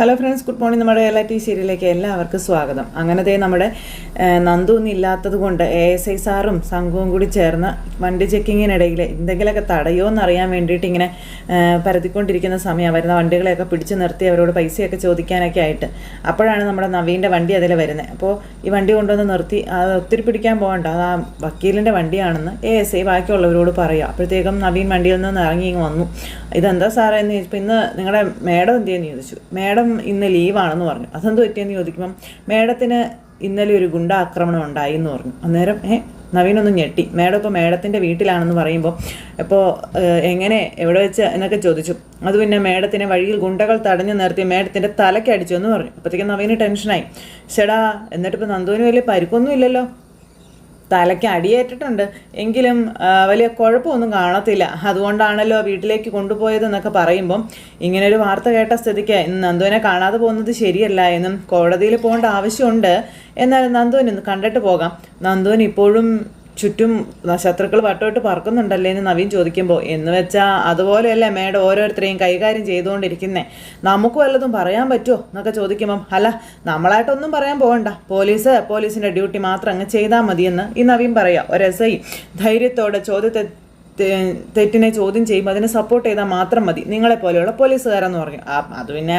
Hello friends, good morning. നമ്മുടെ LIT സീരിയലിലേക്ക് എല്ലാവർക്കും സ്വാഗതം. അങ്ങനത്തെ നമ്മുടെ നന്ദു ഇല്ലാത്തത് കൊണ്ട് ASI സാറും സംഘവും കൂടി ചേർന്ന് വണ്ടി ചെക്കിങ്ങിനിടയിൽ എന്തെങ്കിലുമൊക്കെ തടയോ എന്നറിയാൻ വേണ്ടിയിട്ട് ഇങ്ങനെ പരത്തിക്കൊണ്ടിരിക്കുന്ന സമയം വരുന്ന വണ്ടികളെയൊക്കെ പിടിച്ചു നിർത്തി അവരോട് പൈസയൊക്കെ ചോദിക്കാനൊക്കെ ആയിട്ട് അപ്പോഴാണ് നമ്മുടെ നവീൻ്റെ വണ്ടി അതിൽ വരുന്നത്. അപ്പോൾ ഈ വണ്ടി കൊണ്ടുവന്ന് നിർത്തി അത് ഒത്തിരി പിടിക്കാൻ പോകണ്ട, അത് ആ വക്കീലിൻ്റെ വണ്ടിയാണെന്ന് ASI ബാക്കിയുള്ളവരോട് പറയുക. അപ്പോഴത്തേക്കും നവീൻ വണ്ടിയിൽ നിന്ന് ഇറങ്ങി വന്നു. ഇതെന്താ സാറേ എന്ന് ചോദിച്ചപ്പോൾ ഇന്ന് നിങ്ങളുടെ മേഡം എന്തെന്ന് ചോദിച്ചു. മേഡം ഇന്ന് ലീവാണെന്ന് പറഞ്ഞു. അതെന്ത് പറ്റിയെന്ന് ചോദിക്കുമ്പം മേഡത്തിന് ഇന്നലെ ഒരു ഗുണ്ടാക്രമണം ഉണ്ടായി എന്ന് പറഞ്ഞു. അന്നേരം നവീനൊന്നും ഞെട്ടി. മേഡം ഇപ്പോൾ മേഡത്തിൻ്റെ വീട്ടിലാണെന്ന് പറയുമ്പോൾ ഇപ്പോൾ എങ്ങനെ എവിടെ വെച്ച് എന്നൊക്കെ ചോദിച്ചു. അത് പിന്നെ മേഡത്തിനെ വഴിയിൽ ഗുണ്ടകൾ തടഞ്ഞു നിർത്തി മേഡത്തിൻ്റെ തലയ്ക്ക് അടിച്ചു എന്ന് പറഞ്ഞു. അപ്പോഴത്തേക്കും നവീന് ടെൻഷനായി. ചേടാ, എന്നിട്ടിപ്പോൾ നന്ദുവിന് വലിയ പരിക്കൊന്നും ഇല്ലല്ലോ, തലയ്ക്ക് അടിയേറ്റിട്ടുണ്ട്, എങ്കിലും വലിയ കുഴപ്പമൊന്നും കാണത്തില്ല, അതുകൊണ്ടാണല്ലോ വീട്ടിലേക്ക് കൊണ്ടുപോയതെന്നൊക്കെ പറയുമ്പം ഇങ്ങനൊരു വാർത്ത കേട്ട സ്ഥിതിക്ക് നന്ദുവിനെ കാണാതെ പോകുന്നത് ശരിയല്ല എന്നും കോടതിയിൽ പോകേണ്ട ആവശ്യമുണ്ട്, എന്നാൽ നന്ദുവിനൊന്ന് കണ്ടിട്ട് പോകാം, നന്ദുവിന് ഇപ്പോഴും ചുറ്റും ശത്രുക്കൾ വട്ടോട്ട് പറക്കുന്നുണ്ടല്ലേ എന്ന് നവീൻ ചോദിക്കുമ്പോൾ, എന്ന് വെച്ചാൽ അതുപോലെയല്ലേ മേഡം ഓരോരുത്തരെയും കൈകാര്യം ചെയ്തുകൊണ്ടിരിക്കുന്നേ, നമുക്ക് വല്ലതും പറയാൻ പറ്റുമോ എന്നൊക്കെ ചോദിക്കുമ്പം, അല്ല നമ്മളായിട്ടൊന്നും പറയാൻ പോകണ്ട, പോലീസിൻ്റെ ഡ്യൂട്ടി മാത്രം അങ്ങ് ചെയ്താൽ മതിയെന്ന് ഈ നവീൻ പറയാം. ഒരു SI ധൈര്യത്തോടെ തെറ്റിനെ ചോദ്യം ചെയ്യുമ്പോൾ അതിനെ സപ്പോർട്ട് ചെയ്താൽ മാത്രം മതി, നിങ്ങളെപ്പോലെയുള്ള പോലീസുകാരെന്ന് പറഞ്ഞു. അത് പിന്നെ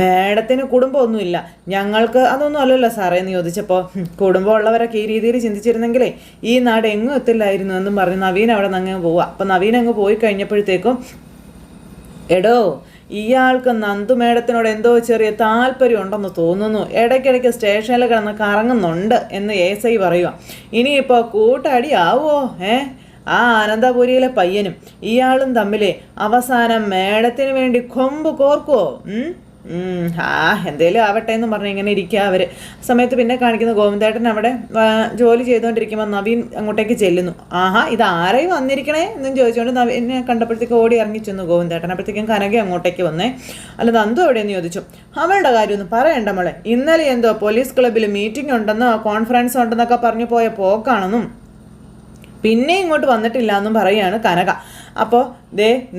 മേഡത്തിന് കുടുംബമൊന്നുമില്ല, ഞങ്ങൾക്ക് അതൊന്നും അല്ലല്ലോ സാറേ എന്ന് ചോദിച്ചപ്പോൾ, കുടുംബമുള്ളവരൊക്കെ ഈ രീതിയിൽ ചിന്തിച്ചിരുന്നെങ്കിലേ ഈ നാട് എങ്ങും എത്തില്ലായിരുന്നു എന്നും പറഞ്ഞ് നവീൻ അവിടെ നിന്ന് അങ്ങ് പോവുക. അപ്പം നവീൻ അങ്ങ് പോയി കഴിഞ്ഞപ്പോഴത്തേക്കും, എടോ ഇയാൾക്ക് നന്ദു മേഡത്തിനോട് എന്തോ ചെറിയ താല്പര്യം ഉണ്ടെന്ന് തോന്നുന്നു, ഇടയ്ക്കിടയ്ക്ക് സ്റ്റേഷനിൽ കിടന്ന് കറങ്ങുന്നുണ്ട് എന്ന് ASI പറയുക. ഇനിയിപ്പോൾ കൂട്ടടി ആവുമോ? ആ അനന്തപുരിയിലെ പയ്യനും ഇയാളും തമ്മിൽ അവസാനം മേഡത്തിന് വേണ്ടി കൊമ്പ് കോർക്കുവോ? എന്തേലും ആവട്ടെ എന്ന് പറഞ്ഞ് ഇങ്ങനെ ഇരിക്കുക അവർ. സമയത്ത് പിന്നെ കാണിക്കുന്ന ഗോവിന്ദേട്ടൻ അവിടെ ജോലി ചെയ്തുകൊണ്ടിരിക്കുമ്പോൾ നവീൻ അങ്ങോട്ടേക്ക് ചെല്ലുന്നു. ഇത് ആരെയും വന്നിരിക്കണേ എന്നും ചോദിച്ചുകൊണ്ട് നവീനെ കണ്ടപ്പോഴത്തേക്ക് ഓടി ഇറങ്ങി ചെന്നു ഗോവിന്ദേട്ടൻ. അപ്പോഴത്തേക്കും കനക അങ്ങോട്ടേക്ക് വന്നേ. അല്ല നന്ദു എവിടെയെന്ന് ചോദിച്ചു. അവളുടെ കാര്യമൊന്നും പറയണ്ട മോളെ, ഇന്നലെ എന്തോ പോലീസ് ക്ലബ്ബിൽ മീറ്റിംഗ് ഉണ്ടെന്നോ കോൺഫറൻസ് ഉണ്ടെന്നൊക്കെ പറഞ്ഞു പോയ പോക്കാണെന്നും പിന്നെ ഇങ്ങോട്ട് വന്നിട്ടില്ല എന്നും പറയുകയാണ് കനക. അപ്പോൾ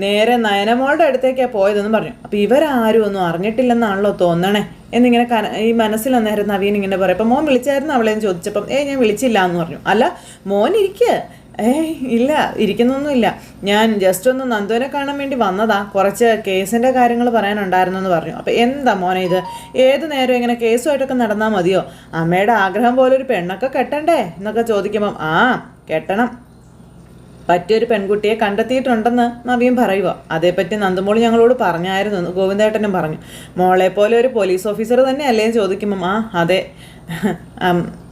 നേരെ നയനമോളുടെ അടുത്തേക്കാണ് പോയതെന്ന് പറഞ്ഞു. അപ്പോൾ ഇവരാരും ഒന്നും അറിഞ്ഞിട്ടില്ലെന്നാണല്ലോ തോന്നണേ എന്നിങ്ങനെ ഈ മനസ്സിൽ അന്നേരം നവീൻ ഇങ്ങനെ പറയും. അപ്പോൾ മോൻ വിളിച്ചായിരുന്നു അവളെന്ന് ചോദിച്ചപ്പം ഞാൻ വിളിച്ചില്ല എന്ന് പറഞ്ഞു. അല്ല മോൻ ഇരിക്കുക. ഇല്ല, ഇരിക്കുന്നൊന്നുമില്ല, ഞാൻ ജസ്റ്റ് ഒന്ന് നന്ദുവിനെ കാണാൻ വേണ്ടി വന്നതാ, കുറച്ച് കേസിൻ്റെ കാര്യങ്ങൾ പറയാനുണ്ടായിരുന്നു എന്ന് പറഞ്ഞു. അപ്പോൾ എന്താ മോനെ ഇത്, ഏത് നേരം ഇങ്ങനെ കേസുമായിട്ടൊക്കെ നടന്നാൽ മതിയോ, അമ്മയുടെ ആഗ്രഹം പോലെ ഒരു പെണ്ണൊക്കെ കെട്ടണ്ടേ എന്നൊക്കെ ചോദിക്കുമ്പം, കെട്ടണം, പറ്റിയൊരു പെൺകുട്ടിയെ കണ്ടെത്തിയിട്ടുണ്ടെന്ന് നവീൻ പറയുക. അതേപ്പറ്റി നന്ദുമോൾ ഞങ്ങളോട് പറഞ്ഞായിരുന്നു, ഗോവിന്ദേട്ടനും പറഞ്ഞു. മോളെ പോലെ ഒരു പോലീസ് ഓഫീസർ തന്നെ അല്ലേ എന്ന് ചോദിക്കുമ്പം, അതെ,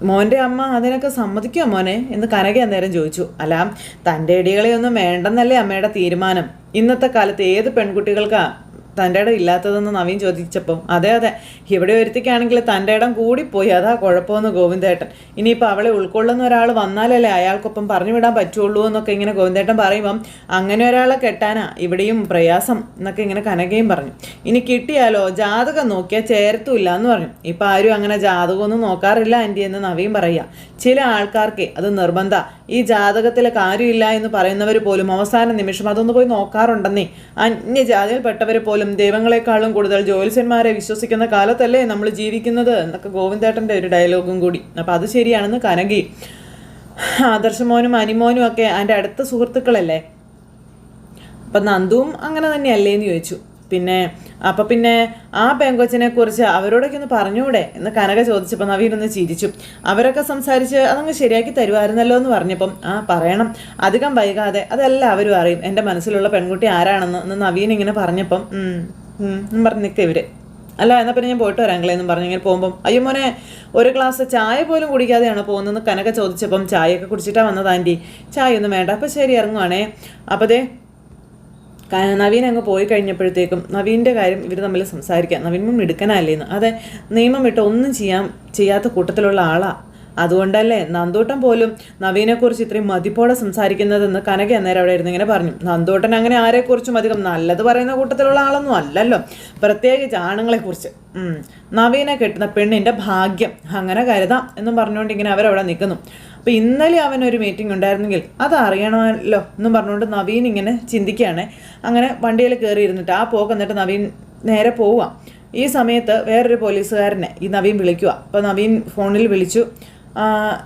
മോൻ്റെ അമ്മ അതിനൊക്കെ സമ്മതിക്കുമോ മോനെ എന്ന് കനക അന്നേരം ചോദിച്ചു. അല്ല, തൻ്റെ ഇടികളെയൊന്നും വേണ്ടെന്നല്ലേ അമ്മയുടെ തീരുമാനം, ഇന്നത്തെ കാലത്ത് ഏത് പെൺകുട്ടികൾക്കാ തൻ്റെ ഇടം ഇല്ലാത്തതെന്ന് നവീൻ ചോദിച്ചപ്പോൾ, അതെ ഇവിടെ ഒരുത്തിക്കാണെങ്കിൽ തൻ്റെ ഇടം കൂടിപ്പോയി, അതാ കുഴപ്പമെന്ന് ഗോവിന്ദേട്ടൻ. ഇനിയിപ്പോൾ അവളെ ഉൾക്കൊള്ളുന്ന ഒരാൾ വന്നാലല്ലേ അയാൾക്കൊപ്പം പറഞ്ഞു വിടാൻ പറ്റുള്ളൂ എന്നൊക്കെ ഇങ്ങനെ ഗോവിന്ദേട്ടൻ പറയുമ്പം, അങ്ങനെ ഒരാളെ കെട്ടാനാ ഇവിടെയും പ്രയാസം എന്നൊക്കെ ഇങ്ങനെ കനകയും പറഞ്ഞു. ഇനി കിട്ടിയാലോ ജാതകം നോക്കിയാൽ ചേരത്തുമില്ല എന്ന് പറഞ്ഞു. ഇപ്പം ആരും അങ്ങനെ ജാതകമൊന്നും നോക്കാറില്ല ആൻറ്റി എന്ന് നവീൻ പറയുക. ചില ആൾക്കാർക്ക് അത് നിർബന്ധ, ഈ ജാതകത്തിലെ കാര്യമില്ല എന്ന് പറയുന്നവർ പോലും അവസാന നിമിഷം അതൊന്ന് പോയി നോക്കാറുണ്ടെന്നേ. അന്യജാതിയിൽപ്പെട്ടവർ പോലും ദൈവങ്ങളെക്കാളും കൂടുതൽ ജ്യോത്സ്യന്മാരെ വിശ്വസിക്കുന്ന കാലത്തല്ലേ നമ്മൾ ജീവിക്കുന്നത് എന്നൊക്കെ ഗോവിന്ദേട്ടൻ്റെ ഒരു ഡയലോഗും കൂടി. അപ്പം അത് ശരിയാണെന്ന് കനകി. ആദർശമോനും അനിമോനും ഒക്കെ എൻ്റെ അടുത്ത സുഹൃത്തുക്കളല്ലേ, അപ്പം നന്ദുവും അങ്ങനെ തന്നെയല്ലേ എന്ന് ചോദിച്ചു. പിന്നെ ആ പെങ്കൊച്ചിനെ കുറിച്ച് അവരോടൊക്കെ ഒന്ന് പറഞ്ഞൂടെ എന്ന് കനക ചോദിച്ചപ്പോൾ നവീനൊന്ന് ചിരിച്ചു. അവരൊക്കെ സംസാരിച്ച് അതങ്ങ് ശരിയാക്കി തരുമായിരുന്നല്ലോ എന്ന് പറഞ്ഞപ്പം, പറയണം, അധികം വൈകാതെ അതെല്ലാവരും അറിയും എൻ്റെ മനസ്സിലുള്ള പെൺകുട്ടി ആരാണെന്ന് നവീൻ ഇങ്ങനെ പറഞ്ഞപ്പം പറഞ്ഞ് നിൽക്കുക ഇവർ. അല്ല എന്നാൽ പിന്നെ ഞാൻ പോയിട്ട് വരാങ്ങളെന്നും പറഞ്ഞു ഇങ്ങനെ പോകുമ്പം, അയ്യോ മോനെ ഒരു ഗ്ലാസ് ചായ പോലും കുടിക്കാതെയാണ് പോകുന്നതെന്ന് കനക ചോദിച്ചപ്പം, ചായയൊക്കെ കുടിച്ചിട്ടാണ് വന്നത് ആൻറ്റി, ചായ ഒന്നും വേണ്ട, അപ്പം ശരി ഇറങ്ങുവാണേ. അപ്പോൾ നവീൻ അങ്ങ് പോയി കഴിഞ്ഞപ്പോഴത്തേക്കും നവീൻ്റെ കാര്യം ഇവർ തമ്മിൽ സംസാരിക്കാം. നവീൻ മിടുക്കനല്ലേന്ന്. അതെ, നിയമം വിട്ട് ഒന്നും ചെയ്യാത്ത കൂട്ടത്തിലുള്ള ആളാണ്, അതുകൊണ്ടല്ലേ നന്ദൂട്ടൻ പോലും നവീനെക്കുറിച്ച് ഇത്രയും മതിപ്പോടെ സംസാരിക്കുന്നതെന്ന് കനക അന്നേരം അവിടെ ഇരുന്ന് ഇങ്ങനെ പറഞ്ഞു. നന്ദൂട്ടൻ അങ്ങനെ ആരെക്കുറിച്ചും അധികം നല്ലത് പറയുന്ന കൂട്ടത്തിലുള്ള ആളൊന്നും അല്ലല്ലോ, പ്രത്യേകിച്ച് ആണുങ്ങളെക്കുറിച്ച്. നവീനെ കെട്ടുന്ന പെണ്ണിൻ്റെ ഭാഗ്യം അങ്ങനെ കരുതാം എന്നും പറഞ്ഞുകൊണ്ട് ഇങ്ങനെ അവരവിടെ നിൽക്കുന്നു. അപ്പോൾ ഇന്നലെ അവനൊരു മീറ്റിംഗ് ഉണ്ടായിരുന്നെങ്കിൽ അത് അറിയണമല്ലോ എന്നും പറഞ്ഞുകൊണ്ട് നവീൻ ഇങ്ങനെ ചിന്തിക്കുകയാണ്. അങ്ങനെ വണ്ടിയിൽ കയറി ഇരുന്നിട്ട് ആ പോക്ക് എന്നിട്ട് നവീൻ നേരെ പോവുക. ഈ സമയത്ത് വേറൊരു പോലീസുകാരനെ ഈ നവീൻ വിളിക്കുക. അപ്പോൾ നവീൻ ഫോണിൽ വിളിച്ചു.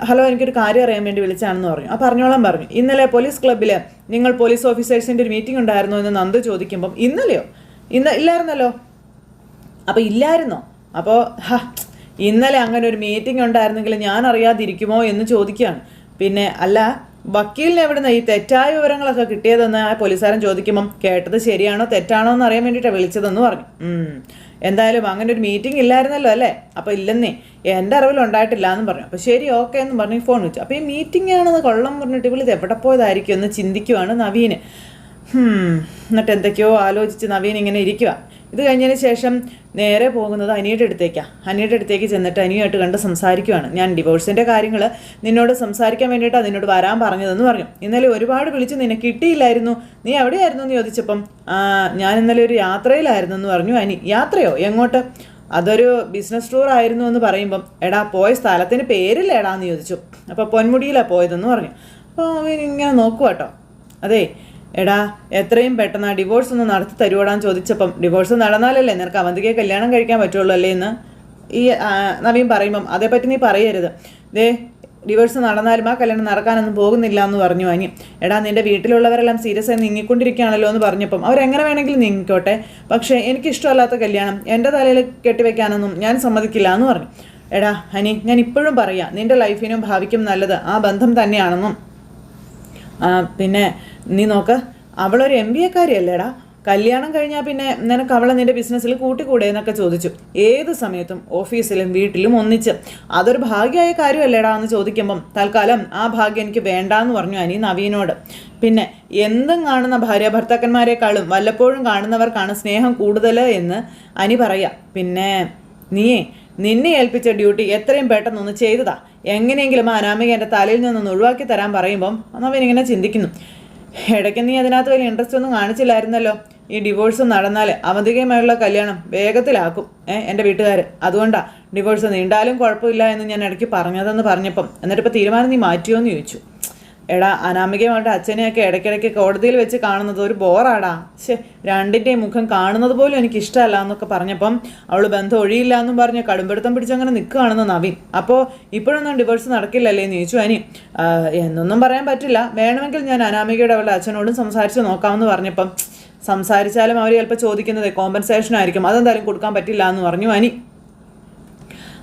ഹലോ, എനിക്കൊരു കാര്യം അറിയാൻ വേണ്ടി വിളിച്ചാണെന്ന് പറഞ്ഞു. പറഞ്ഞോളാൻ പറഞ്ഞു. ഇന്നലെ പോലീസ് ക്ലബ്ബിൽ നിങ്ങൾ പോലീസ് ഓഫീസേഴ്സിൻ്റെ ഒരു മീറ്റിംഗ് ഉണ്ടായിരുന്നോ എന്ന് നന്ദു ചോദിക്കുമ്പം ഇന്നലെയോ? ഇല്ലായിരുന്നല്ലോ. അപ്പോൾ ഇല്ലായിരുന്നോ? അപ്പോൾ ഇന്നലെ അങ്ങനെ ഒരു മീറ്റിംഗ് ഉണ്ടായിരുന്നെങ്കിൽ ഞാൻ അറിയാതിരിക്കുമോ എന്ന് ചോദിക്കുകയാണ്. പിന്നെ അല്ല, വക്കീലിന് എവിടുന്ന് ഈ തെറ്റായ വിവരങ്ങളൊക്കെ കിട്ടിയതെന്ന് ആ പോലീസുകാരൻ ചോദിക്കുമ്പം കേട്ടത് ശരിയാണോ തെറ്റാണോ എന്ന് അറിയാൻ വേണ്ടിയിട്ടാണ് വിളിച്ചതെന്ന് പറഞ്ഞു. എന്തായാലും അങ്ങനെ ഒരു മീറ്റിംഗ് ഇല്ലായിരുന്നല്ലോ അല്ലേ? അപ്പോൾ ഇല്ലെന്നേ, എൻ്റെ അറിവിലുണ്ടായിട്ടില്ല എന്ന് പറഞ്ഞു. അപ്പോൾ ശരി, ഓക്കെ എന്ന് പറഞ്ഞ് ഫോൺ വെച്ചു. അപ്പോൾ ഈ മീറ്റിംഗ് ആണെന്ന് കൊള്ളം പറഞ്ഞിട്ട് ഇവളിത് എവിടെ പോയതായിരിക്കും എന്ന് ചിന്തിക്കുവാണ് നവീന്. എന്നിട്ട് എന്തൊക്കെയോ ആലോചിച്ച് നവീൻ ഇങ്ങനെ ഇരിക്കുക. ഇത് കഴിഞ്ഞതിന് ശേഷം നേരെ പോകുന്നത് അനിയുടെ അടുത്തേക്കാണ്. അനിയുടെ അടുത്തേക്ക് ചെന്നിട്ട് അനിയുമായിട്ട് കണ്ട് സംസാരിക്കുകയാണ്. ഞാൻ ഡിവോഴ്സിൻ്റെ കാര്യങ്ങൾ നിന്നോട് സംസാരിക്കാൻ വേണ്ടിയിട്ട് നിന്നോട് വരാൻ പറഞ്ഞതെന്ന് പറഞ്ഞു. ഇന്നലെ ഒരുപാട് വിളിച്ച് നിന്നെ കിട്ടിയില്ലായിരുന്നു, നീ എവിടെയായിരുന്നു എന്ന് ചോദിച്ചപ്പം ഞാൻ ഇന്നലെ ഒരു യാത്രയിലായിരുന്നു എന്ന് പറഞ്ഞു അനി. യാത്രയോ? എങ്ങോട്ട്? അതൊരു ബിസിനസ് ടൂർ ആയിരുന്നു എന്ന് പറയുമ്പം എടാ പോയ സ്ഥലത്തിന് പേരില്ല എടാന്ന് ചോദിച്ചു. അപ്പോൾ പൊന്മുടിയിലാണ് പോയതെന്ന് പറഞ്ഞു. അപ്പോൾ അവൻ ഇങ്ങനെ നോക്കുക കേട്ടോ. അതെ എടാ, എത്രയും പെട്ടെന്ന് ആ ഡിവോഴ്സ് ഒന്ന് നടത്തി തരുവോടാന്ന് ചോദിച്ചപ്പം ഡിവോഴ്സ് നടന്നാലല്ലേ നിനക്ക് അവന്തികയെ കല്യാണം കഴിക്കാൻ പറ്റുള്ളൂ അല്ലേ എന്ന് ഈ നവീൻ പറയുമ്പം അതേപ്പറ്റി നീ പറയരുത്. ഡിവോഴ്സ് നടന്നാലും ആ കല്യാണം നടക്കാനൊന്നും പോകുന്നില്ല എന്ന് പറഞ്ഞു അനി. എടാ, നിൻ്റെ വീട്ടിലുള്ളവരെല്ലാം സീരിയസ് ആയി നീങ്ങിക്കൊണ്ടിരിക്കുകയാണല്ലോ എന്ന് പറഞ്ഞപ്പം അവരെങ്ങനെ വേണമെങ്കിലും നീങ്ങിക്കോട്ടെ, പക്ഷേ എനിക്കിഷ്ടമല്ലാത്ത കല്യാണം എൻ്റെ തലയിൽ കെട്ടിവെക്കാനൊന്നും ഞാൻ സമ്മതിക്കില്ല എന്ന് പറഞ്ഞു. എടാ അനി, ഞാൻ ഇപ്പോഴും പറയാം, നിൻ്റെ ലൈഫിനും ഭാവിക്കും നല്ലത് ആ ബന്ധം തന്നെയാണെന്നും. പിന്നെ നീ നോക്ക്, അവളൊരു MBA-കാരിയല്ലേടാ, കല്യാണം കഴിഞ്ഞാൽ പിന്നെ നിനക്ക് അവളെ നിൻ്റെ ബിസിനസ്സിൽ കൂട്ടിക്കൂടെ എന്നൊക്കെ ചോദിച്ചു. ഏത് സമയത്തും ഓഫീസിലും വീട്ടിലും ഒന്നിച്ച്, അതൊരു ഭാഗ്യമായ കാര്യമല്ലേടാ എന്ന് ചോദിക്കുമ്പം തൽക്കാലം ആ ഭാഗ്യം എനിക്ക് വേണ്ടാന്ന് പറഞ്ഞു അനി നവീനോട്. പിന്നെ എന്തും കാണുന്ന ഭാര്യ ഭർത്താക്കന്മാരെക്കാളും വല്ലപ്പോഴും കാണുന്നവർക്കാണ് സ്നേഹം കൂടുതൽ എന്ന് അനി പറയാം. പിന്നെ നിന്നെ ഏൽപ്പിച്ച ഡ്യൂട്ടി എത്രയും പെട്ടെന്നൊന്ന് ചെയ്തതാ, എങ്ങനെയെങ്കിലും ആ അനാമിക എൻ്റെ തലയിൽ നിന്നൊന്ന് ഒഴിവാക്കി തരാൻ പറയുമ്പം അവനിങ്ങനെ ചിന്തിക്കുന്നു. ഇടയ്ക്ക് നീ അതിനകത്ത് വലിയ ഇൻട്രസ്റ്റ് ഒന്നും കാണിച്ചില്ലായിരുന്നല്ലോ. ഈ ഡിവോഴ്സ് നടന്നാൽ അവന്തികയുമായുള്ള കല്യാണം വേഗത്തിലാക്കും എൻ്റെ വീട്ടുകാർ, അതുകൊണ്ടാണ് ഡിവോഴ്സ് നീണ്ടാലും കുഴപ്പമില്ല എന്ന് ഞാൻ ഇടയ്ക്ക് പറഞ്ഞതെന്ന് പറഞ്ഞപ്പം എന്നിട്ടിപ്പോൾ തീരുമാനം നീ മാറ്റിയോ എന്ന് ചോദിച്ചു. എടാ, അനാമികയുമായിട്ട് അച്ഛനെയൊക്കെ ഇടയ്ക്കിടയ്ക്ക് കോടതിയിൽ വെച്ച് കാണുന്നത് ഒരു ബോറാടാ. രണ്ടിൻ്റെയും മുഖം കാണുന്നത് പോലും എനിക്ക് ഇഷ്ടമല്ല എന്നൊക്കെ പറഞ്ഞപ്പം അവൾ ബന്ധം ഒഴിയില്ല എന്നും പറഞ്ഞ് കടുംപിടുത്തം പിടിച്ചങ്ങനെ നിൽക്കുകയാണെന്ന് നവീൻ. അപ്പോൾ ഇപ്പോഴൊന്നും ഡിവോഴ്സ് നടക്കില്ലല്ലേ എന്ന് ചോദിച്ചു അനി. എന്നൊന്നും പറയാൻ പറ്റില്ല, വേണമെങ്കിൽ ഞാൻ അനാമികയുടെ അവളുടെ അച്ഛനോടും സംസാരിച്ച് നോക്കാമെന്ന് പറഞ്ഞപ്പം സംസാരിച്ചാലും അവർ ചിലപ്പോൾ ചോദിക്കുന്നത് കോമ്പൻസേഷൻ ആയിരിക്കും, അതെന്തായാലും കൊടുക്കാൻ പറ്റില്ല എന്ന് പറഞ്ഞു അനി.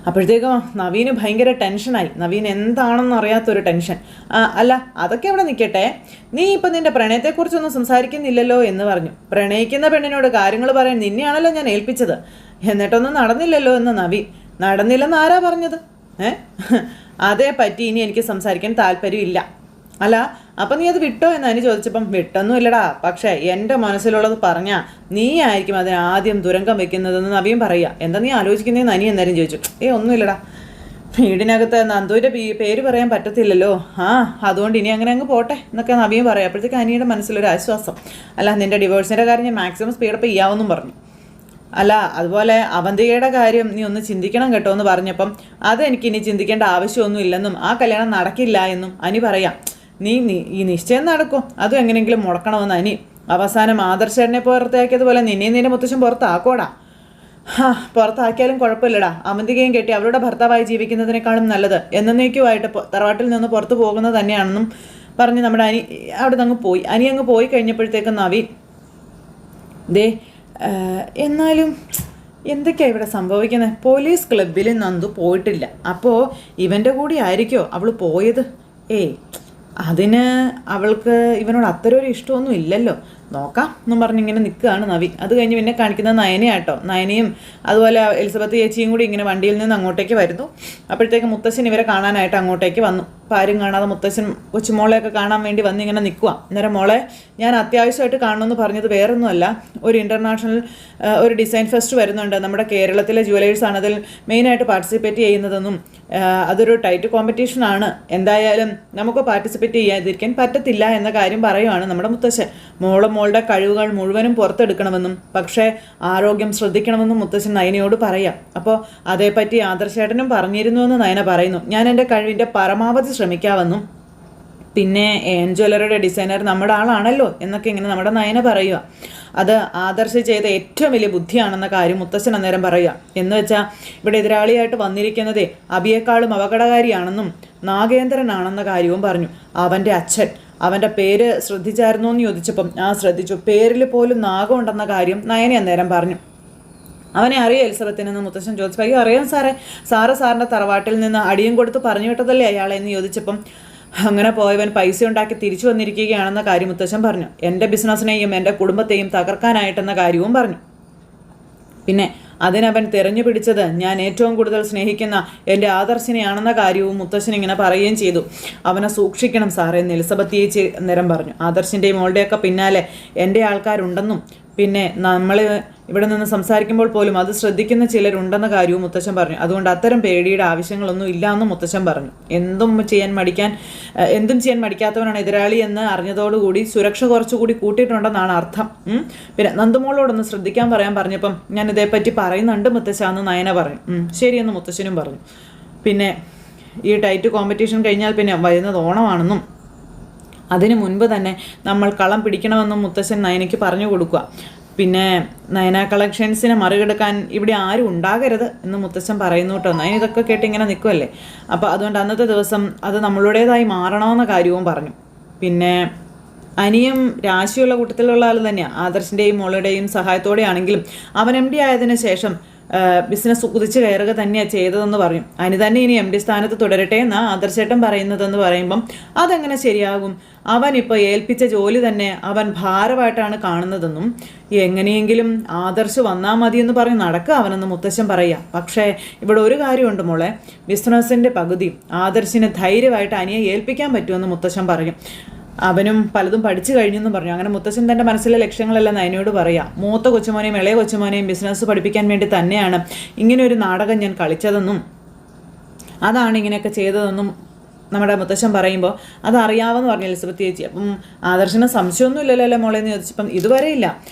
അപ്പോഴത്തേക്കും നവീന് ഭയങ്കര ടെൻഷനായി. നവീൻ എന്താണെന്ന് അറിയാത്തൊരു ടെൻഷൻ. അല്ല, അതൊക്കെ അവിടെ നിൽക്കട്ടെ, നീ ഇപ്പം നിൻ്റെ പ്രണയത്തെക്കുറിച്ചൊന്നും സംസാരിക്കുന്നില്ലല്ലോ എന്ന് പറഞ്ഞു. പ്രണയിക്കുന്ന പെണ്ണിനോട് കാര്യങ്ങൾ പറയാൻ നിന്നെയാണല്ലോ ഞാൻ ഏൽപ്പിച്ചത്, എന്നിട്ടൊന്നും നടന്നില്ലല്ലോ എന്ന് നവീൻ. നടന്നില്ലെന്ന് ആരാ പറഞ്ഞത്? അതേപ്പറ്റി ഇനി എനിക്ക് സംസാരിക്കാൻ താല്പര്യമില്ല. അല്ല, അപ്പം നീ അത് വിട്ടോ എന്ന് അനി ചോദിച്ചപ്പം വിട്ടൊന്നും ഇല്ലടാ, പക്ഷേ എൻ്റെ മനസ്സിലുള്ളത് പറഞ്ഞാൽ നീ ആയിരിക്കും അതിന് ആദ്യം തുരങ്കം വെക്കുന്നതെന്ന് നവീൻ പറയുക. എന്താ നീ ആലോചിക്കുന്നതെന്ന് അനി എന്തായാലും ചോദിച്ചു. ഒന്നുമില്ലടാ, വീടിനകത്ത് നന്ദുവിൻ്റെ പേര് പറയാൻ പറ്റത്തില്ലല്ലോ, അതുകൊണ്ട് ഇനി അങ്ങനെ അങ്ങ് പോട്ടെ എന്നൊക്കെ നവീൻ പറയാം. അപ്പോഴത്തേക്ക് അനിയുടെ മനസ്സിലൊരു ആശ്വാസം. അല്ല, നിൻ്റെ ഡിവോഴ്സിൻ്റെ കാര്യം ഞാൻ മാക്സിമം സ്പീഡപ്പ് ചെയ്യാമെന്നും പറഞ്ഞു. അല്ല, അതുപോലെ അവന്തികയുടെ കാര്യം നീ ഒന്ന് ചിന്തിക്കണം കേട്ടോ എന്ന് പറഞ്ഞപ്പം അതെനിക്കിനി ചിന്തിക്കേണ്ട ആവശ്യമൊന്നും ഇല്ലെന്നും ആ കല്യാണം നടക്കില്ല എന്നും അനി പറയാം. നീ ഈ നിശ്ചയം നടക്കും, അതും എങ്ങനെയെങ്കിലും മുടക്കണമെന്ന് അനി. അവസാനം ആദർശേട്ടനെ പുറത്താക്കിയതുപോലെ നിന്നെ മുത്തശ്ശൻ പുറത്താക്കോടാ. പുറത്താക്കിയാലും കുഴപ്പമില്ലടാ, അവന്തികയും കെട്ടി അവളുടെ ഭർത്താവായി ജീവിക്കുന്നതിനേക്കാളും നല്ലത് എന്നേക്കുമായിട്ട് തറവാട്ടിൽ നിന്ന് പുറത്തു പോകുന്നത് തന്നെയാണെന്നും പറഞ്ഞ് നമ്മുടെ അനി അവിടെ നിന്ന് പോയി. അനി അങ്ങ് പോയി കഴിഞ്ഞപ്പോഴത്തേക്കും നവീൻ എന്നാലും എന്തൊക്കെയാണ് ഇവിടെ സംഭവിക്കുന്നത്? പോലീസ് ക്ലബ്ബിൽ നന്ദു പോയിട്ടില്ല, അപ്പോൾ ഇവൻ്റെ കൂടി ആയിരിക്കുമോ അവൾ പോയത്? അതിന് അവൾക്ക് ഇവനോട് അത്രയൊരു ഇഷ്ടമൊന്നും ഇല്ലല്ലോ, നോക്കാം എന്നും പറഞ്ഞിങ്ങനെ നിൽക്കുകയാണ് നവി. അത് കഴിഞ്ഞ് പിന്നെ കാണിക്കുന്നത് നയനയാട്ടോ. നയനയും അതുപോലെ എലിസബത്ത് ചേച്ചിയും കൂടി ഇങ്ങനെ വണ്ടിയിൽ നിന്ന് അങ്ങോട്ടേക്ക് വരുന്നു. അപ്പോഴത്തേക്ക് മുത്തശ്ശൻ ഇവരെ കാണാനായിട്ട് അങ്ങോട്ടേക്ക് വന്നു. അപ്പോൾ ആരും കാണാതെ മുത്തശ്ശൻ കൊച്ചുമോളെയൊക്കെ കാണാൻ വേണ്ടി വന്ന് ഇങ്ങനെ നിൽക്കുക. അന്നേരം മോളെ, ഞാൻ അത്യാവശ്യമായിട്ട് കാണണമെന്ന് പറഞ്ഞത് വേറൊന്നുമല്ല, ഒരു ഇൻ്റർനാഷണൽ ഒരു ഡിസൈൻ ഫെസ്റ്റ് വരുന്നുണ്ട്, നമ്മുടെ കേരളത്തിലെ ജുവലേഴ്സാണ് അതിൽ മെയിനായിട്ട് പാർട്ടിസിപ്പേറ്റ് ചെയ്യുന്നതെന്നും അതൊരു ടൈറ്റ് കോമ്പറ്റീഷനാണ്, എന്തായാലും നമുക്ക് പാർട്ടിസിപ്പേറ്റ് ചെയ്യാതിരിക്കാൻ പറ്റത്തില്ല എന്ന കാര്യം പറയുവാണ് നമ്മുടെ മുത്തശ്ശൻ. മോളുടെ കഴിവുകൾ മുഴുവനും പുറത്തെടുക്കണമെന്നും പക്ഷേ ആരോഗ്യം ശ്രദ്ധിക്കണമെന്നും മുത്തശ്ശൻ നയനയോട് പറയാം. അപ്പോൾ അതേപ്പറ്റി ആദർശേട്ടനും പറഞ്ഞിരുന്നുവെന്ന് നയന പറയുന്നു. ഞാൻ എൻ്റെ കഴിവിൻ്റെ പരമാവധി ശ്രമിക്കാമെന്നും പിന്നെ ജ്വല്ലറിയുടെ ഡിസൈനർ നമ്മുടെ ആളാണല്ലോ എന്നൊക്കെ ഇങ്ങനെ നമ്മുടെ നയന പറയുക. അത് ആദർശ് ചെയ്ത ഏറ്റവും വലിയ ബുദ്ധിയാണെന്ന കാര്യം മുത്തശ്ശൻ അന്നേരം പറയുക. എന്ന് വെച്ചാൽ ഇവിടെ എതിരാളിയായിട്ട് വന്നിരിക്കുന്നതേ അബിയേക്കാളും അപകടകാരിയാണെന്നും നാഗേന്ദ്രനാണെന്ന കാര്യവും പറഞ്ഞു. അവൻ്റെ അച്ഛൻ, അവൻ്റെ പേര് ശ്രദ്ധിച്ചായിരുന്നോ എന്ന് ചോദിച്ചപ്പം ശ്രദ്ധിച്ചു, പേരിൽ പോലും നാഗം ഉണ്ടെന്ന കാര്യം നയനെ അന്നേരം പറഞ്ഞു. അവനെ അറിയാം എലിസബത്തിനെന്ന് മുത്തശ്ശൻ ചോദിച്ചപ്പോൾ അയ്യോ അറിയാം സാറേ, സാറിൻ്റെ തറവാട്ടിൽ നിന്ന് അടിയും കൊടുത്ത് പറഞ്ഞു വിട്ടതല്ലേ അയാളെ എന്ന് ചോദിച്ചപ്പം അങ്ങനെ പോയവൻ പൈസ ഉണ്ടാക്കി തിരിച്ചു വന്നിരിക്കുകയാണെന്ന കാര്യം മുത്തശ്ശൻ പറഞ്ഞു. എൻ്റെ ബിസിനസ്സിനെയും എൻ്റെ കുടുംബത്തെയും തകർക്കാനായിട്ടെന്ന കാര്യവും പറഞ്ഞു. പിന്നെ അതിനവൻ തിരഞ്ഞു പിടിച്ചത് ഞാൻ ഏറ്റവും കൂടുതൽ സ്നേഹിക്കുന്ന എൻ്റെ ആദർശിനെയാണെന്ന കാര്യവും മുത്തശ്ശൻ ഇങ്ങനെ പറയുകയും ചെയ്തു. അവനെ സൂക്ഷിക്കണം സാറേ എന്ന് എലിസബത്ത് ചേച്ചി നേരം പറഞ്ഞു. ആദർശിൻ്റെയും മോളുടെയൊക്കെ പിന്നാലെ എൻ്റെ ആൾക്കാരുണ്ടെന്നും പിന്നെ നമ്മൾ ഇവിടെ നിന്ന് സംസാരിക്കുമ്പോൾ പോലും അത് ശ്രദ്ധിക്കുന്ന ചിലരുണ്ടെന്ന കാര്യവും മുത്തശ്ശൻ പറഞ്ഞു. അതുകൊണ്ട് അത്തരം പേടിയുടെ ആവശ്യങ്ങളൊന്നും ഇല്ല എന്നും മുത്തശ്ശൻ പറഞ്ഞു. എന്തും ചെയ്യാൻ മടിക്കാത്തവനാണ് എതിരാളി എന്ന് അറിഞ്ഞതോടുകൂടി സുരക്ഷ കുറച്ചുകൂടി കൂട്ടിയിട്ടുണ്ടെന്നാണ് അർത്ഥം. പിന്നെ നന്ദുമോളോടൊന്ന് ശ്രദ്ധിക്കാൻ പറഞ്ഞപ്പം ഞാൻ ഇതേപ്പറ്റി പറയുന്നുണ്ട് മുത്തശ്ശ എന്ന് നയന പറയും. ശരിയെന്ന് മുത്തശ്ശനും പറഞ്ഞു. പിന്നെ ഈ ടൈറ്റ് കോമ്പറ്റീഷൻ കഴിഞ്ഞാൽ പിന്നെ വരുന്നത് ഓണമാണെന്നും അതിനു മുൻപ് തന്നെ നമ്മൾ കളം പിടിക്കണമെന്നും മുത്തശ്ശൻ നയനയ്ക്ക് പറഞ്ഞു കൊടുക്കുക. പിന്നെ നയന കളക്ഷൻസിനെ മറികടക്കാൻ ഇവിടെ ആരും ഉണ്ടാകരുത് എന്ന് മുത്തശ്ശൻ പറയുന്നു കേട്ടോ. നയന ഇതൊക്കെ കേട്ട് ഇങ്ങനെ നിൽക്കുമല്ലേ. അപ്പോൾ അതുകൊണ്ട് അന്നത്തെ ദിവസം അത് നമ്മളുടേതായി മാറണമെന്ന കാര്യവും പറഞ്ഞു. പിന്നെ അനിയും രാശിയുള്ള കൂട്ടത്തിലുള്ള ആൾ തന്നെയാണ്. ആദർശിൻ്റെയും മോളുടെയും സഹായത്തോടെയാണെങ്കിലും അവൻ MD ആയതിനു ശേഷം ബിസിനസ് കുതിച്ച് കയറുക തന്നെയാണ് ചെയ്തതെന്ന് പറയും. അനി തന്നെ ഇനി MD സ്ഥാനത്ത് തുടരട്ടെ എന്നാണ് ആദർശേട്ടൻ പറയുന്നതെന്ന് പറയുമ്പം അതെങ്ങനെ ശരിയാകും? അവൻ ഇപ്പോൾ ഏൽപ്പിച്ച ജോലി തന്നെ അവൻ ഭാരമായിട്ടാണ് കാണുന്നതെന്നും എങ്ങനെയെങ്കിലും ആദർശ് വന്നാൽ മതിയെന്ന് പറഞ്ഞ് നടക്കുക അവനെന്ന് മുത്തശ്ശൻ പറയുക. പക്ഷേ ഇവിടെ ഒരു കാര്യമുണ്ട് മോളെ, ബിസിനസ്സിൻ്റെ പകുതി ആദർശിന് ധൈര്യമായിട്ട് അനിയെ ഏൽപ്പിക്കാൻ പറ്റുമെന്ന് മുത്തശ്ശൻ പറയും. അവനും പലതും പഠിച്ചു കഴിഞ്ഞെന്നും പറഞ്ഞു. അങ്ങനെ മുത്തശ്ശൻ തൻ്റെ മനസ്സിലെ ലക്ഷ്യങ്ങളെല്ലാം നയനയോട് പറയാം. മൂത്ത കൊച്ചുമോനെയും ഇളയ കൊച്ചുമോനെയും ബിസിനസ് പഠിപ്പിക്കാൻ വേണ്ടി തന്നെയാണ് ഇങ്ങനെ ഒരു നാടകം ഞാൻ കളിച്ചതെന്നും അതാണ് ഇങ്ങനെയൊക്കെ ചെയ്തതെന്നും നമ്മുടെ മുത്തശ്ശൻ പറയുമ്പോൾ അതറിയാമെന്ന് പറഞ്ഞു എലിസബത്ത് ചേച്ചി. അപ്പം ആദർശന് സംശയമൊന്നും ഇല്ലല്ലോ മോളെ എന്ന് ചോദിച്ചപ്പം ഇതുവരെ ഇല്ല,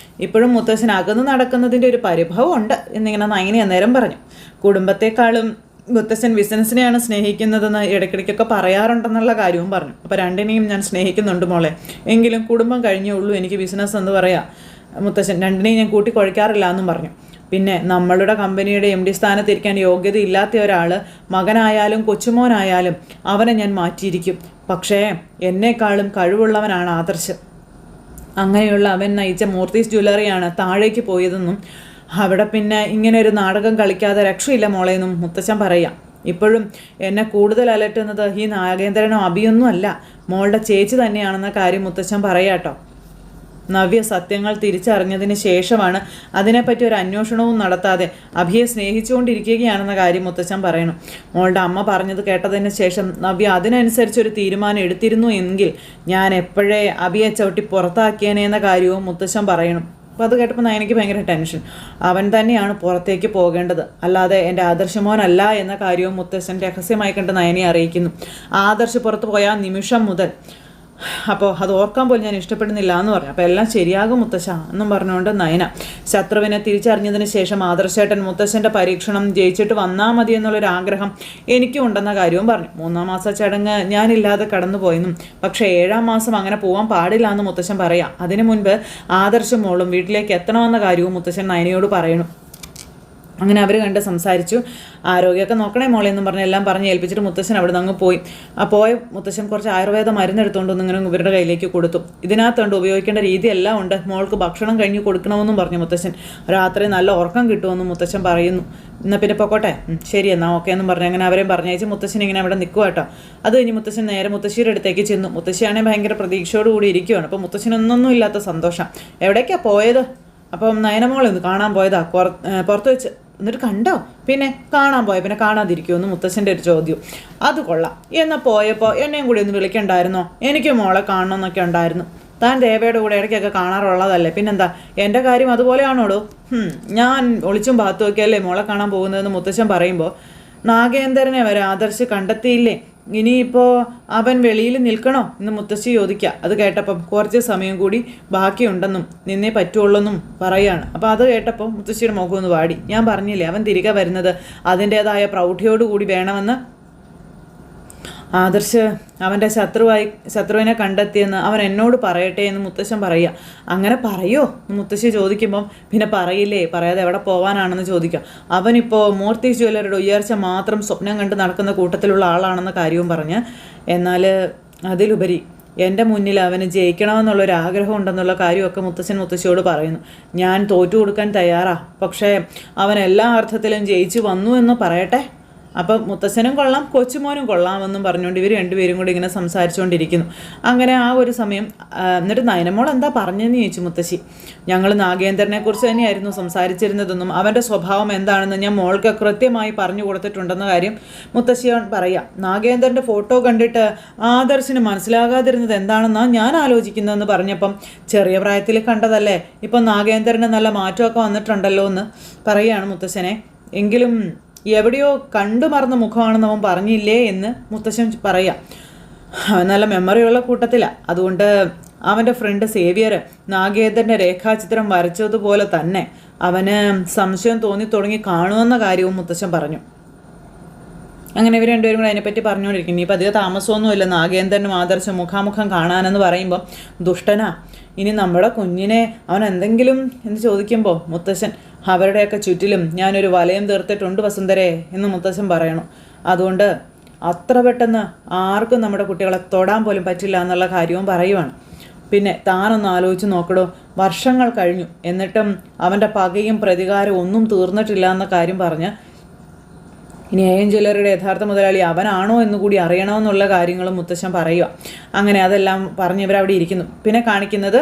ഇപ്പോഴും മുത്തശ്ശൻ അകന്ന് നടക്കുന്നതിൻ്റെ ഒരു പരിഭവം ഉണ്ട് എന്നിങ്ങനെ നയനെ അന്നേരം പറഞ്ഞു. കുടുംബത്തെക്കാളും മുത്തശ്ശൻ ബിസിനസ്സിനെയാണ് സ്നേഹിക്കുന്നതെന്ന് ഇടയ്ക്കിടയ്ക്കൊക്കെ പറയാറുണ്ടെന്നുള്ള കാര്യവും പറഞ്ഞു. അപ്പോൾ രണ്ടിനെയും ഞാൻ സ്നേഹിക്കുന്നുണ്ട് മോളെ, എങ്കിലും കുടുംബം കഴിഞ്ഞേ ഉള്ളൂ എനിക്ക് ബിസിനസ് എന്ന് പറയാം മുത്തശ്ശൻ, രണ്ടിനെയും ഞാൻ കൂട്ടിക്കുഴയ്ക്കാറില്ല എന്നും പറഞ്ഞു. പിന്നെ നമ്മളുടെ കമ്പനിയുടെ MD സ്ഥാനത്തിരിക്കാൻ യോഗ്യതയില്ലാത്ത ഒരാൾ മകനായാലും കൊച്ചുമോനായാലും അവനെ ഞാൻ മാറ്റിയിരിക്കും. പക്ഷേ എന്നെക്കാളും കഴിവുള്ളവനാണ് ആദർശ്. അങ്ങനെയുള്ള അവൻ നയിച്ച മൂർത്തീസ് ജ്വല്ലറിയാണ് താഴേക്ക് പോയതെന്നും അവിടെ പിന്നെ ഇങ്ങനെ ഒരു നാടകം കളിക്കാതെ രക്ഷയില്ല മോളെന്നും മുത്തച്ഛൻ പറയാം. ഇപ്പോഴും എന്നെ കൂടുതൽ അലട്ടുന്നത് ഈ നാഗേന്ദ്രനോ അഭിയൊന്നും അല്ല, മോളുടെ ചേച്ചി തന്നെയാണെന്ന കാര്യം മുത്തച്ഛൻ പറയാട്ടോ. നവ്യ സത്യങ്ങൾ തിരിച്ചറിഞ്ഞതിന് ശേഷമാണ് അതിനെപ്പറ്റി ഒരു അന്വേഷണവും നടത്താതെ അഭിയെ സ്നേഹിച്ചുകൊണ്ടിരിക്കുകയാണെന്ന കാര്യം മുത്തച്ഛൻ പറയണം. മോളുടെ അമ്മ പറഞ്ഞത് കേട്ടതിന് ശേഷം നവ്യ അതിനനുസരിച്ചൊരു തീരുമാനം എടുത്തിരുന്നു എങ്കിൽ ഞാൻ എപ്പോഴേ അഭിയെ ചവിട്ടി പുറത്താക്കിയേനെന്ന കാര്യവും മുത്തച്ഛൻ പറയണം. അപ്പോൾ അത് കേട്ടപ്പോൾ എനിക്ക് ഭയങ്കര ടെൻഷൻ. അവൻ തന്നെയാണ് പുറത്തേക്ക് പോകേണ്ടത്, അല്ലാതെ എൻ്റെ ആദർശമോനല്ല എന്ന കാര്യവും മുത്തച്ഛൻ രഹസ്യമായി കണ്ട് നയനെ അറിയിക്കുന്നു. ആദർശ് പുറത്ത് പോയ നിമിഷം മുതൽ അപ്പോൾ അത് ഓർക്കാൻ പോലും ഞാൻ ഇഷ്ടപ്പെടുന്നില്ല എന്ന് പറഞ്ഞു. അപ്പോൾ എല്ലാം ശരിയാകും മുത്തശ്ശ എന്നും പറഞ്ഞുകൊണ്ട് നയന ശത്രുവിനെ തിരിച്ചറിഞ്ഞതിന് ശേഷം ആദർശേട്ടൻ മുത്തശ്ശൻ്റെ പരീക്ഷണം ജയിച്ചിട്ട് വന്നാൽ മതി എന്നുള്ളൊരു ആഗ്രഹം എനിക്കും ഉണ്ടെന്ന കാര്യവും പറഞ്ഞു. 3-ാം മാസ ചടങ്ങ് ഞാനില്ലാതെ കടന്നു പോയെന്നും പക്ഷേ 7-ാം മാസം അങ്ങനെ പോകാൻ പാടില്ല എന്ന് മുത്തശ്ശൻ പറയാം. അതിനു മുൻപ് ആദർശം മോളും വീട്ടിലേക്ക് എത്തണമെന്ന കാര്യവും മുത്തശ്ശൻ നയനയോട് പറയണം. അങ്ങനെ അവർ കണ്ട് സംസാരിച്ചു. ആരോഗ്യമൊക്കെ നോക്കണേ മോളെ എന്നും പറഞ്ഞ് എല്ലാം പറഞ്ഞ് ഏൽപ്പിച്ചിട്ട് മുത്തശ്ശൻ അവിടെ നിന്ന് അങ്ങ് പോയി. പോയ മുത്തശ്ശൻ കുറച്ച് ആയുർവേദ മരുന്നെടുത്തുകൊണ്ടൊന്നും ഇങ്ങനെ ഇവരുടെ കയ്യിലേക്ക് കൊടുത്തു. ഇതിനകത്തുണ്ട് ഉപയോഗിക്കേണ്ട രീതിയെല്ലാം ഉണ്ട്, മോൾക്ക് ഭക്ഷണം കഴിഞ്ഞ് കൊടുക്കണമെന്നും പറഞ്ഞു മുത്തശ്ശൻ. രാത്രി നല്ല ഉറക്കം കിട്ടുമെന്നും മുത്തശ്ശൻ പറയുന്നു. എന്നാൽ പിന്നെ പൊക്കോട്ടെ, ശരി എന്നാൽ ഓക്കെ എന്നും പറഞ്ഞു അങ്ങനെ അവരെയും പറഞ്ഞയച്ച് മുത്തശ്ശൻ ഇങ്ങനെ അവിടെ നിൽക്കുക കേട്ടോ. അത് കഴിഞ്ഞ് മുത്തശ്ശൻ നേരെ മുത്തശ്ശിയുടെ അടുത്തേക്ക് ചെന്നു. മുത്തശ്ശിയാണെങ്കിൽ ഭയങ്കര പ്രതീക്ഷയോടുകൂടി ഇരിക്കുകയാണ്. അപ്പോൾ മുത്തശ്ശനൊന്നും ഇല്ലാത്ത സന്തോഷം. എവിടേക്കാണ് പോയത്? അപ്പം നയനമോളൊന്ന് കാണാൻ പോയതാ പുറത്ത് വെച്ച്. എന്നിട്ട് കണ്ടോ? പിന്നെ കാണാൻ പോയ പിന്നെ കാണാതിരിക്കുമെന്ന് മുത്തശ്ശൻ്റെ ഒരു ചോദ്യം. അത് കൊള്ളാം. എന്നാൽ പോയപ്പോൾ എന്നെയും കൂടി ഒന്ന് വിളിക്കണ്ടായിരുന്നോ? എനിക്ക് മോളെ കാണണമെന്നൊക്കെ ഉണ്ടായിരുന്നു. താൻ ദേവയുടെ കൂടെ ഇടയ്ക്കൊക്കെ കാണാറുള്ളതല്ലേ, പിന്നെന്താ എൻ്റെ കാര്യം അതുപോലെയാണോടോ? ഞാൻ ഒളിച്ചും ഭാഗത്തുമൊക്കെയല്ലേ മോളെ കാണാൻ പോകുന്നതെന്ന് മുത്തശ്ശൻ പറയുമ്പോൾ നാഗേന്ദ്രനെ വരെ ആദർശ് കണ്ടെത്തിയില്ലേ, ഇനിയിപ്പോൾ അവൻ വെളിയിൽ നിൽക്കണോ എന്ന് മുത്തശ്ശി ചോദിക്കുക. അത് കേട്ടപ്പം കുറച്ച് സമയം കൂടി ബാക്കിയുണ്ടെന്നും നിന്നേ പറ്റുള്ളൂന്നും പറയുകയാണ്. അപ്പോൾ അത് കേട്ടപ്പോൾ മുത്തശ്ശിയുടെ മുഖം ഒന്ന് വാടി. ഞാൻ പറഞ്ഞില്ലേ അവൻ തിരികെ വരുന്നത് അതിൻ്റേതായ പ്രൗഢിയോടുകൂടി വേണമെന്ന്. ആദർശ് അവൻ്റെ ശത്രുവിനെ കണ്ടെത്തിയെന്ന് അവൻ എന്നോട് പറയട്ടെ എന്ന് മുത്തശ്ശൻ പറയുക. അങ്ങനെ പറയോ എന്ന് മുത്തശ്ശി ചോദിക്കുമ്പം പിന്നെ പറയില്ലേ, പറയാതെ എവിടെ പോവാനാണെന്ന് ചോദിക്കുക. അവനിപ്പോൾ മൂർത്തീസ് ജ്വല്ലറിയുടെ ഉയർച്ച മാത്രം സ്വപ്നം കണ്ട് നടക്കുന്ന കൂട്ടത്തിലുള്ള ആളാണെന്ന കാര്യവും പറഞ്ഞ്, എന്നാൽ അതിലുപരി എൻ്റെ മുന്നിൽ അവന് ജയിക്കണമെന്നുള്ളൊരു ആഗ്രഹം ഉണ്ടെന്നുള്ള കാര്യമൊക്കെ മുത്തശ്ശിയോട് പറയുന്നു. ഞാൻ തോറ്റു കൊടുക്കാൻ തയ്യാറാ, പക്ഷേ അവൻ എല്ലാ അർത്ഥത്തിലും ജയിച്ചു വന്നു എന്ന് പറയട്ടെ. അപ്പം മുത്തശ്ശനും കൊള്ളാം കൊച്ചുമോനും കൊള്ളാമെന്നും പറഞ്ഞുകൊണ്ട് ഇവർ രണ്ടുപേരും കൂടി ഇങ്ങനെ സംസാരിച്ചുകൊണ്ടിരിക്കുന്നു. അങ്ങനെ ആ ഒരു സമയം എന്നിട്ട് നയനമോൾ എന്താ പറഞ്ഞതെന്ന് ചോദിച്ചു മുത്തശ്ശി. ഞങ്ങൾ നാഗേന്ദ്രനെ കുറിച്ച് തന്നെയായിരുന്നു സംസാരിച്ചിരുന്നതെന്നും അവൻ്റെ സ്വഭാവം എന്താണെന്ന് ഞാൻ മോൾക്ക് കൃത്യമായി പറഞ്ഞു കൊടുത്തിട്ടുണ്ടെന്ന കാര്യം മുത്തശ്ശിയോട് പറയാം. നാഗേന്ദ്രൻ്റെ ഫോട്ടോ കണ്ടിട്ട് ആദർശിന് മനസ്സിലാകാതിരുന്നത് എന്താണെന്നാണ് ഞാൻ ആലോചിക്കുന്നതെന്ന് പറഞ്ഞപ്പം, ചെറിയ പ്രായത്തിൽ കണ്ടതല്ലേ, ഇപ്പം നാഗേന്ദ്രന് നല്ല മാറ്റമൊക്കെ വന്നിട്ടുണ്ടല്ലോ എന്ന് പറയുകയാണ് മുത്തശ്ശനെ. എങ്കിലും എവിടെയോ കണ്ടു മറന്ന മുഖമാണെന്ന് അവൻ പറഞ്ഞില്ലേ എന്ന് മുത്തശ്ശൻ പറയാം. അവൻ നല്ല മെമ്മറിയുള്ള കൂട്ടത്തിലാണ്. അതുകൊണ്ട് അവൻ്റെ ഫ്രണ്ട് സേവിയർ നാഗേന്ദ്രൻ്റെ രേഖാചിത്രം വരച്ചതുപോലെ തന്നെ അവന് സംശയം തോന്നി തുടങ്ങി കാണുമെന്ന കാര്യവും മുത്തശ്ശൻ പറഞ്ഞു. അങ്ങനെ ഇവർ രണ്ടുപേരും കൂടെ അതിനെപ്പറ്റി പറഞ്ഞുകൊണ്ടിരിക്കുന്നു. ഇനിയിപ്പോൾ അധികം താമസമൊന്നുമില്ല നാഗേന്ദ്രനും ആദർശം മുഖാമുഖം കാണാനെന്ന് പറയുമ്പോൾ, ദുഷ്ടനാ, ഇനി നമ്മുടെ കുഞ്ഞിനെ അവൻ എന്തെങ്കിലും എന്ന് ചോദിക്കുമ്പോൾ മുത്തശ്ശൻ, അവരുടെയൊക്കെ ചുറ്റിലും ഞാനൊരു വലയം തീർത്തിട്ടുണ്ട് വസുന്ധരേ എന്ന് മുത്തശ്ശൻ പറയണം. അതുകൊണ്ട് അത്ര പെട്ടെന്ന് ആർക്കും നമ്മുടെ കുട്ടികളെ തൊടാൻ പോലും പറ്റില്ല എന്നുള്ള കാര്യവും പറയുവാണ്. പിന്നെ താനൊന്ന് ആലോചിച്ച് നോക്കടോ, വർഷങ്ങൾ കഴിഞ്ഞു, എന്നിട്ടും അവൻ്റെ പകയും പ്രതികാരവും ഒന്നും തീർന്നിട്ടില്ല എന്ന കാര്യം പറഞ്ഞ് ഇനി AM ജ്വല്ലറിയുടെ യഥാർത്ഥ മുതലാളി അവനാണോ എന്നുകൂടി അറിയണമെന്നുള്ള കാര്യങ്ങളും മുത്തശ്ശൻ പറയുക. അങ്ങനെ അതെല്ലാം പറഞ്ഞ് ഇവരവിടെ ഇരിക്കുന്നു. പിന്നെ കാണിക്കുന്നത്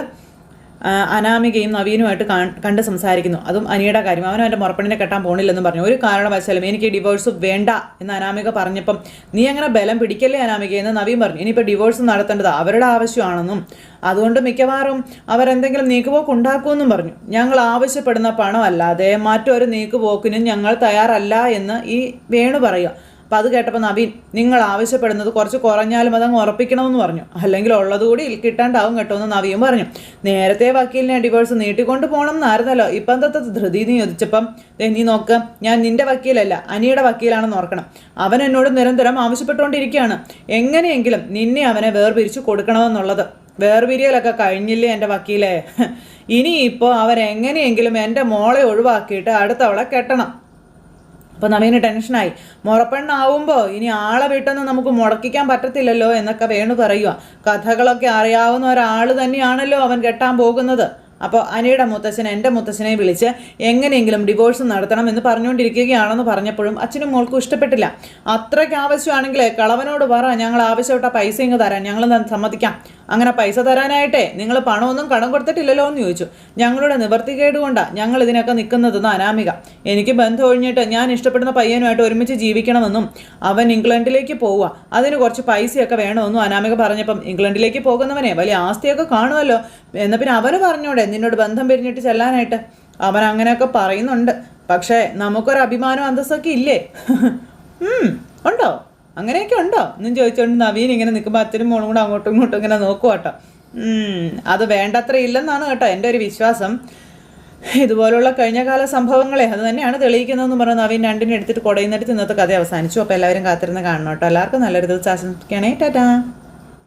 അനാമികയും നവീനുമായിട്ട് കണ്ട് സംസാരിക്കുന്നു. അതും അനിയുടെ കാര്യം. അവനും എൻ്റെ മുറപ്പെണ്ണിനെ കെട്ടാൻ പോണില്ലെന്ന് പറഞ്ഞു. ഒരു കാരണവശാലും എനിക്ക് ഡിവോഴ്സ് വേണ്ട എന്ന് അനാമിക പറഞ്ഞപ്പം, നീ അങ്ങനെ ബലം പിടിക്കല്ലേ അനാമിക എന്ന് നവീൻ പറഞ്ഞു. ഇനിയിപ്പോൾ ഡിവോഴ്സ് നടത്തേണ്ടത് അവരുടെ ആവശ്യമാണെന്നും അതുകൊണ്ട് മിക്കവാറും അവരെന്തെങ്കിലും നീക്കുപോക്ക് ഉണ്ടാക്കുമെന്നും പറഞ്ഞു. ഞങ്ങൾ ആവശ്യപ്പെടുന്ന പണമല്ലാതെ മറ്റൊരു നീക്കുപോക്കിനും ഞങ്ങൾ തയ്യാറല്ല എന്ന് ഈ വേണു പറയുക. അപ്പോൾ അത് കേട്ടപ്പോൾ നവീൻ, നിങ്ങൾ ആവശ്യപ്പെടുന്നത് കുറച്ച് കുറഞ്ഞാലും അതങ്ങ് ഉറപ്പിക്കണമെന്ന് പറഞ്ഞു, അല്ലെങ്കിൽ ഉള്ളതുകൂടി കിട്ടാണ്ടാവും കേട്ടോ എന്ന് നവീൻ പറഞ്ഞു. നേരത്തെ വക്കീലിനെ ഡിവോഴ്സ് നീട്ടിക്കൊണ്ട് പോകണം എന്നായിരുന്നല്ലോ, ഇപ്പം എന്താ ധൃതി നീ ചോദിച്ചപ്പം, നീ നോക്ക്, ഞാൻ നിൻ്റെ വക്കീലല്ല അനിയുടെ വക്കീലാണെന്ന് ഓർക്കണം. അവൻ എന്നോട് നിരന്തരം ആവശ്യപ്പെട്ടുകൊണ്ടിരിക്കുകയാണ് എങ്ങനെയെങ്കിലും നിന്നെ അവനെ വേർപിരിച്ചു കൊടുക്കണമെന്നുള്ളത്. വേർപിരിയലൊക്കെ കഴിഞ്ഞില്ലേ എൻ്റെ വക്കീലെ, ഇനിയിപ്പോൾ അവരെങ്ങനെയെങ്കിലും എൻ്റെ മോളെ ഒഴിവാക്കിയിട്ട് അടുത്തവളെ കെട്ടണം. അപ്പോൾ നവീന് ടെൻഷനായി. മുറപ്പെണ്ണാവുമ്പോൾ ഇനി ആളെ വീട്ടൊന്നും നമുക്ക് മുടക്കിക്കാൻ പറ്റത്തില്ലല്ലോ എന്നൊക്കെ വേണു പറയുക. കഥകളൊക്കെ അറിയാവുന്ന ഒരാൾ തന്നെയാണല്ലോ അവൻ കെട്ടാൻ പോകുന്നത്. അപ്പോൾ അനിയുടെ മുത്തച്ഛൻ എൻ്റെ മുത്തച്ഛനെ വിളിച്ച് എങ്ങനെയെങ്കിലും ഡിവോഴ്സ് നടത്തണം എന്ന് പറഞ്ഞുകൊണ്ടിരിക്കുകയാണെന്ന് പറഞ്ഞപ്പോഴും അച്ഛനും മോൾക്കും ഇഷ്ടപ്പെട്ടില്ല. അത്രയ്ക്ക് ആവശ്യമാണെങ്കിലേ കളവനോട് പറ, ഞങ്ങൾ ആവശ്യപ്പെട്ട പൈസ ഇങ്ങ് തരാൻ, ഞങ്ങൾ സമ്മതിക്കാം. അങ്ങനെ പൈസ തരാനായിട്ടേ നിങ്ങൾ പണമൊന്നും കടം കൊടുത്തിട്ടില്ലല്ലോ എന്ന് ചോദിച്ചു. ഞങ്ങളുടെ നിവർത്തികേട് കൊണ്ടാണ് ഞങ്ങൾ ഇതിനൊക്കെ നിൽക്കുന്നതെന്ന് അനാമിക. എനിക്ക് ബന്ധം ഒഴിഞ്ഞിട്ട് ഞാൻ ഇഷ്ടപ്പെടുന്ന പയ്യനുമായിട്ട് ഒരുമിച്ച് ജീവിക്കണമെന്നും അവൻ ഇംഗ്ലണ്ടിലേക്ക് പോവുക, അതിന് കുറച്ച് പൈസയൊക്കെ വേണമെന്നും അനാമിക പറഞ്ഞപ്പം, ഇംഗ്ലണ്ടിലേക്ക് പോകുന്നവനെ വലിയ ആസ്തിയൊക്കെ കാണുമല്ലോ എന്ന് പിന്നെ അവന് പറഞ്ഞോടെ നിന്നോട് ബന്ധം പിരിഞ്ഞിട്ട് ചെല്ലാനായിട്ട്. അവൻ അങ്ങനെയൊക്കെ പറയുന്നുണ്ട്, പക്ഷേ നമുക്കൊരു അഭിമാനം അന്തസ്സൊക്കെ ഇല്ലേ? ഉണ്ടോ? അങ്ങനെയൊക്കെ ഉണ്ടോ എന്നും ചോദിച്ചുകൊണ്ട് നവീൻ ഇങ്ങനെ നിൽക്കുമ്പോൾ അച്ഛനും മോളും കൂടെ അങ്ങോട്ടും ഇങ്ങോട്ടും ഇങ്ങനെ നോക്കുക കേട്ടോ. അത് വേണ്ടത്ര ഇല്ലെന്നാണ് കേട്ടോ എൻ്റെ ഒരു വിശ്വാസം. ഇതുപോലുള്ള കഴിഞ്ഞകാല സംഭവങ്ങളെ അത് തന്നെയാണ് തെളിയിക്കുന്നതെന്ന് പറഞ്ഞ് നവീൻ രണ്ടിനെ എടുത്തിട്ട് കുടയുന്നിടത്ത് ഇന്നത്തെ കഥ അവസാനിച്ചു. അപ്പോൾ എല്ലാവരും കാത്തിരുന്ന് കാണണം കേട്ടോ. എല്ലാവർക്കും നല്ലൊരു ദിവസം ആശംസിക്കുകയാണേ. ടാറ്റാ.